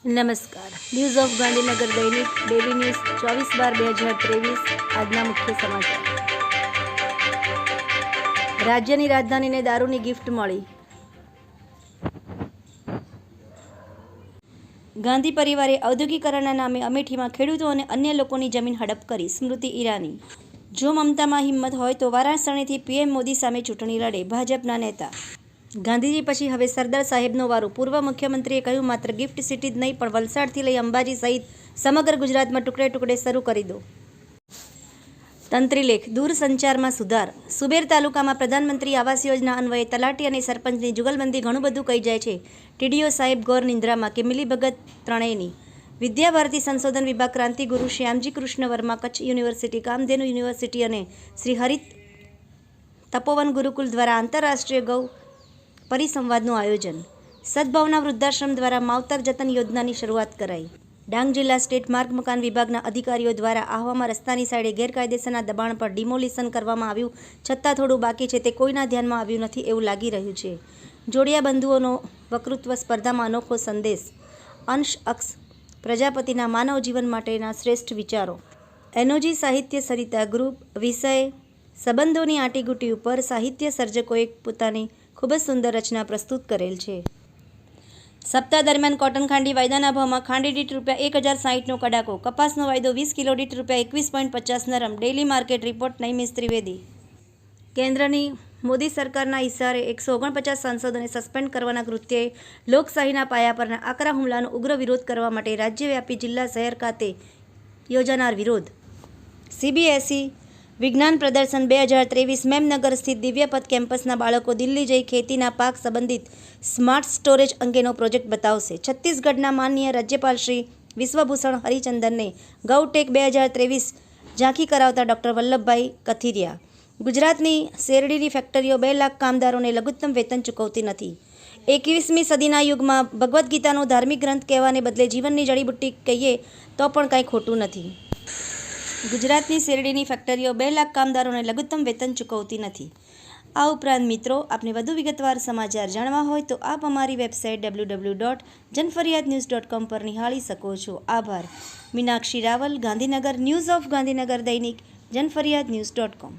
નમસ્કાર. News of Gandhinagar દૈનિક daily news 24/12/2023 આજના મુખ્ય સમાચાર. રાજ્યની રાજધાનીને દારૂની ગિફ્ટ મળી. ગાંધી પરિવારે ઔદ્યોગિકરણના નામે અમેઠીમાં ખેડૂતો અને અન્ય લોકોની જમીન હડપ કરી. સ્મૃતિ ઈરાની. જો મમતામાં હિંમત હોય તો વારાણસીથી પીએમ મોદી સામે ચૂંટણી લડે. ભાજપના નેતા. ગાંધીજી પછી હવે સરદાર સાહેબનો વારો. પૂર્વ મુખ્યમંત્રીએ કહ્યું, માત્ર ગિફ્ટ સિટી જ નહીં પણ વલસાડથી લઈ અંબાજી સહિત સમગ્ર ગુજરાતમાં ટુકડે ટુકડે શરૂ કરી દો. તંત્રીલેખ. દૂરસંચારમાં સુધાર. સુબેર તાલુકામાં પ્રધાનમંત્રી આવાસ યોજના અન્વયે તલાટી અને સરપંચની જુગલબંધી ઘણું બધું કહી જાય છે. ટીડીઓ સાહેબ ગોર નિંદ્રામાં કે મિલીભગત ત્રણેયની. વિદ્યાભારતી સંશોધન વિભાગ ક્રાંતિગુરુ શ્યામજી કૃષ્ણ વર્મા કચ્છ યુનિવર્સિટી, કામધેનુ યુનિવર્સિટી અને શ્રી હરિત તપોવન ગુરુકુલ દ્વારા આંતરરાષ્ટ્રીય ગૌ પરિસંવાદનું આયોજન. સદભાવના વૃદ્ધાશ્રમ દ્વારા માવતર જતન યોજનાની શરૂઆત કરાઈ. ડાંગ જિલ્લા સ્ટેટ માર્ગ મકાન વિભાગના અધિકારીઓ દ્વારા આહવામાં રસ્તાની સાઈડે ગેરકાયદેસરના દબાણ પર ડિમોલિશન કરવામાં આવ્યું છતાં થોડું બાકી છે તે કોઈના ધ્યાનમાં આવ્યું નથી એવું લાગી રહ્યું છે. જોડિયા બંધુઓનો વકૃત્વ સ્પર્ધામાં અનોખો સંદેશ. અંશ અક્ષ પ્રજાપતિના માનવ જીવન માટેના શ્રેષ્ઠ વિચારો. એનોજી સાહિત્ય સરિતા ગ્રુપ. વિષય સંબંધોની આંટીઘૂંટી ઉપર સાહિત્ય સર્જકોએ પોતાની ખૂબ જ સુંદર રચના પ્રસ્તુત કરેલ છે. સપ્તાહ દરમિયાન કોટન ખાંડી વાયદાના ભાવમાં ખાંડી દીઠ ₹1060નો કડાકો. કપાસનો વાયદો 20 કિલો દીઠ ₹21.50 નરમ. Daily market report. Naimish Trivedi. કેન્દ્રની મોદી સરકારના ઇશારે 149 સાંસદોને સસ્પેન્ડ કરવાના કૃત્યએ લોકશાહીના પાયા પરના આકરા હુમલાનો ઉગ્ર વિરોધ કરવા માટે રાજ્યવ્યાપી જિલ્લા શહેર ખાતે યોજાનાર વિરોધ. સીબીએસઈ વિજ્ઞાન પ્રદર્શન 2023. મેમનગર સ્થિત દિવ્યપથ કેમ્પસના બાળકો દિલ્હી જઈ ખેતીના પાક સંબંધિત સ્માર્ટ સ્ટોરેજ અંગેનો પ્રોજેક્ટ બતાવશે. છત્તીસગઢના માનનીય રાજ્યપાલ શ્રી વિશ્વભૂષણ હરિચંદનને ગૌટેક 2023 ઝાંખી કરાવતા ડૉક્ટર વલ્લભભાઈ કથિરિયા. ગુજરાતની શેરડીની ફેક્ટરીઓ 2 લાખ કામદારોને લઘુત્તમ વેતન ચૂકવતી નથી. 21મી સદીના યુગમાં ભગવદ્ ગીતાનો ધાર્મિક ગ્રંથ કહેવાને બદલે જીવનની જડીબુટ્ટી કહીએ તો પણ કાંઈ ખોટું નથી. ગુજરાતની શેરડીની ફેક્ટરીઓ 2 લાખ કામદારોને લઘુત્તમ વેતન ચૂકવતી નથી. આ ઉપરાંત મિત્રો, આપને વધુ વિગતવાર સમાચાર જાણવા હોય તો આપ અમારી વેબસાઇટ www.janfaryadnews.com પર નિહાળી શકો છો. આભાર. મીનાક્ષી રાવલ, ગાંધીનગર. ન્યૂઝ ઓફ ગાંધીનગર દૈનિક, janfaryadnews.com.